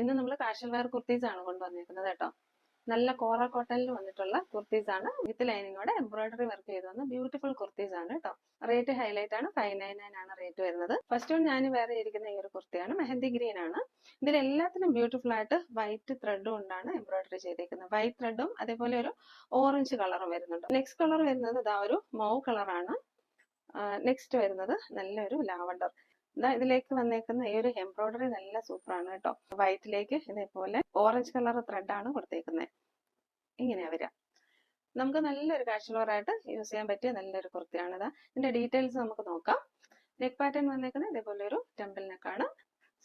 ഇന്ന് നമ്മൾ casual wear kurtis ആണ് കൊണ്ടുവന്നിരിക്കുന്നത് കേട്ടോ. നല്ല കോറ കോട്ടണിൽ വന്നിട്ടുള്ള കുർത്തീസ് ആണ് വിത്ത് ലൈനിങ്ങോടെ എംബ്രോയിഡറി വർക്ക് ചെയ്ത് വന്ന ബ്യൂട്ടിഫുൾ കുർത്തീസ് ആണ് കേട്ടോ. റേറ്റ് ഹൈലൈറ്റ് ആണ്, 599 ആണ് റേറ്റ് വരുന്നത്. ഫസ്റ്റ് വൺ ഞാൻ വേറെ ഇരിക്കുന്ന ഈ ഒരു കുർത്തിയാണ്, മെഹന്തി ഗ്രീൻ ആണ്. ഇതിൽ എല്ലാത്തിനും ബ്യൂട്ടിഫുൾ ആയിട്ട് വൈറ്റ് ത്രെഡ് കൊണ്ടാണ് എംബ്രോയിഡറി ചെയ്തേക്കുന്നത്. വൈറ്റ് ത്രെഡും അതേപോലെ ഒരു ഓറഞ്ച് കളറും വരുന്നുണ്ട്. നെക്സ്റ്റ് കളർ വരുന്നത് ഇതാ ഒരു മൗ കളറാണ്. നെക്സ്റ്റ് വരുന്നത് നല്ലൊരു ലാവണ്ടർ. ഇതിലേക്ക് വന്നേക്കുന്ന ഈ ഒരു എംബ്രോയിഡറി നല്ല സൂപ്പറാണ് കേട്ടോ. വൈറ്റിലേക്ക് ഇതേപോലെ ഓറഞ്ച് കളർ ത്രെഡാണ് കൊടുത്തേക്കുന്നത്. ഇങ്ങനെയാ വരിക. നമുക്ക് നല്ലൊരു കാഷ്വൽ വെയർ ആയിട്ട് യൂസ് ചെയ്യാൻ പറ്റിയ നല്ലൊരു കുർത്തിയാണ്. ഇതിന്റെ ഡീറ്റെയിൽസ് നമുക്ക് നോക്കാം. നെക്ക് പാറ്റേൺ വന്നേക്കുന്നത് ഇതേപോലെ ഒരു ടെമ്പിൾ നെക്കാണ്.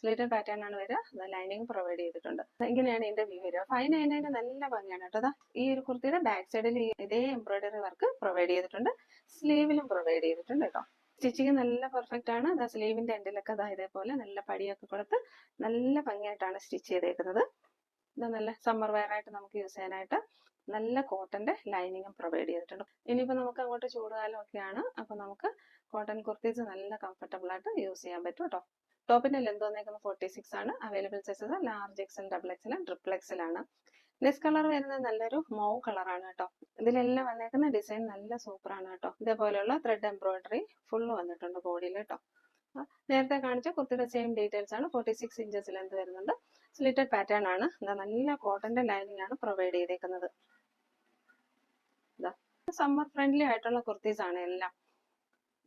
സ്ലീറ്റഡ് പാറ്റേൺ ആണ് വരിക. ലൈനിങ് പ്രൊവൈഡ് ചെയ്തിട്ടുണ്ട്. ഇങ്ങനെയാണ് ഇതിന്റെ വ്യൂ വരിക. 599 നല്ല ഭംഗിയാണ് കേട്ടോ. ഈ ഒരു കുർത്തിയുടെ ബാക്ക് സൈഡിൽ ഇതേ എംബ്രോയിഡറി വർക്ക് പ്രൊവൈഡ് ചെയ്തിട്ടുണ്ട്. സ്ലീവിലും പ്രൊവൈഡ് ചെയ്തിട്ടുണ്ട് കേട്ടോ. സ്റ്റിച്ചിങ് നല്ല പെർഫെക്റ്റ് ആണ്. സ്ലീവിന്റെ എൻഡിലൊക്കെ ഇതേപോലെ നല്ല പടിയൊക്കെ കൊടുത്ത് നല്ല ഭംഗിയായിട്ടാണ് സ്റ്റിച്ച് ചെയ്തേക്കുന്നത്. ഇത് നല്ല സമ്മർ വെയർ ആയിട്ട് നമുക്ക് യൂസ് ചെയ്യാനായിട്ട് നല്ല കോട്ടന്റെ ലൈനിങ്ങും പ്രൊവൈഡ് ചെയ്തിട്ടുണ്ട്. ഇനിയിപ്പോ നമുക്ക് അങ്ങോട്ട് ചൂടുകാലം ഒക്കെയാണ്. അപ്പൊ നമുക്ക് കോട്ടൺ കുർത്തീസ് നല്ല കംഫർട്ടബിൾ ആയിട്ട് യൂസ് ചെയ്യാൻ പറ്റും കേട്ടോ. ടോപ്പിന്റെ ലെന്ത് വന്നേക്കുന്നത് 46 ആണ്. Available sizes large XL, double XL, triple XL ആണ്. നെക്സ്റ്റ് കളർ വരുന്നത് നല്ലൊരു മൗ കളറാണ് കേട്ടോ. ഇതിലെല്ലാം വന്നേക്കുന്ന ഡിസൈൻ നല്ല സൂപ്പർ ആണ് കേട്ടോ. ഇതേപോലെയുള്ള ത്രെഡ് എംബ്രോയിഡറി ഫുള്ള് വന്നിട്ടുണ്ട് ബോഡിയിൽ കേട്ടോ. നേരത്തെ കാണിച്ച കുർത്തിയുടെ സെയിം ഡീറ്റെയിൽസ് ആണ്. 46 ഇഞ്ചസ് ലെന്ത് വരുന്നുണ്ട്. സ്ലിറ്റഡ് പാറ്റേൺ ആണ്. നല്ല കോട്ടന്റെ ലൈനിങ് ആണ് പ്രൊവൈഡ് ചെയ്തേക്കുന്നത്. സമ്മർ ഫ്രണ്ട്ലി ആയിട്ടുള്ള കുർത്തീസ് ആണ് എല്ലാം.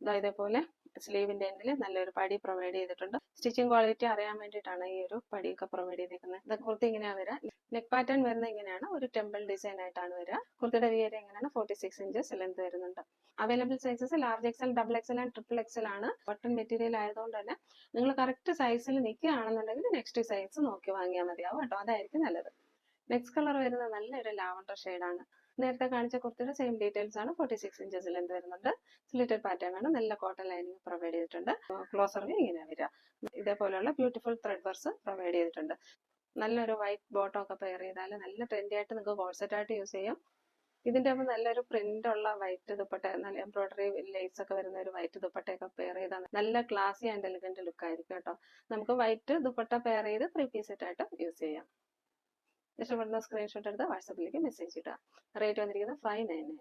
ഇതേപോലെ സ്ലീവിന്റെ എൻഡിൽ നല്ലൊരു പടി പ്രൊവൈഡ് ചെയ്തിട്ടുണ്ട്. സ്റ്റിച്ചിങ് ക്വാളിറ്റി അറിയാൻ വേണ്ടിയിട്ടാണ് ഈ ഒരു പടിയൊക്കെ പ്രൊവൈഡ് ചെയ്തിരിക്കുന്നത്. കുർത്തി ഇങ്ങനെയാ വരിക. നെക്ക് പാറ്റേൺ വരുന്നത് ഇങ്ങനെയാണ്. ഒരു ടെമ്പിൾ ഡിസൈൻ ആയിട്ടാണ് വരിക. കുർത്തിയുടെ വിയർ എങ്ങനെയാണ് 46 ഇഞ്ചസ് ലെന്ത് വരുന്നുണ്ട്. Available sizes large XL, double XL and triple XL ആണ്. ബട്ടൺ മെറ്റീരിയൽ ആയതുകൊണ്ട് തന്നെ നിങ്ങൾ കറക്റ്റ് സൈസിൽ നിൽക്കുകയാണെന്നുണ്ടെങ്കിൽ നെക്സ്റ്റ് സൈസ് നോക്കി വാങ്ങിയാൽ മതിയാവും കേട്ടോ. അതായിരിക്കും നല്ലത്. നെക്സ്റ്റ് കളർ വരുന്നത് നല്ലൊരു ലാവണ്ടർ ഷെയ്ഡാണ്. നേരത്തെ കാണിച്ച കുർത്തിയുടെ സെയിം ഡീറ്റെയിൽസ് ആണ്. 46 ഇഞ്ചസ് ലെന്ത് വരുന്നുണ്ട്. സ്ലിറ്റഡ് പാറ്റേൺ ആണ്. നല്ല കോട്ടൺ ലൈനിങ് പ്രൊവൈഡ് ചെയ്തിട്ടുണ്ട്. ക്ലോസറിന് ഇങ്ങനെ വരിക. ഇതേപോലെയുള്ള ബ്യൂട്ടിഫുൾ ത്രെഡ് വർക്ക്സ് പ്രൊവൈഡ് ചെയ്തിട്ടുണ്ട്. നല്ലൊരു വൈറ്റ് ബോട്ടം ഒക്കെ പെയർ ചെയ്താൽ നല്ല ട്രെൻഡി ആയിട്ട് നിങ്ങൾക്ക് കോൾസെറ്റ് ആയിട്ട് യൂസ് ചെയ്യാം. ഇതിന്റെ ഒപ്പം നല്ലൊരു പ്രിന്റ് ഉള്ള വൈറ്റ് ദുപ്പട്ട, നല്ല എംബ്രോയിഡറി ലേസ് ഒക്കെ വരുന്ന ഒരു വൈറ്റ് ദുപ്പട്ടയൊക്കെ പെയർ ചെയ്താൽ നല്ല ക്ലാസി ആൻഡ് എലിഗന്റ് ലുക്ക് ആയിരിക്കും കേട്ടോ. നമുക്ക് വൈറ്റ് ദുപ്പട്ട പെയർ ചെയ്ത് 3 പീസ് സെറ്റ് ആയിട്ട് യൂസ് ചെയ്യാം. ഇഷ്ടപ്പെടുന്ന സ്ക്രീൻഷോട്ട് എടുത്ത് വാട്സാപ്പിലേക്ക് മെസ്സേജ് ഇടുക. റേറ്റ് വന്നിരിക്കുന്നത് 599.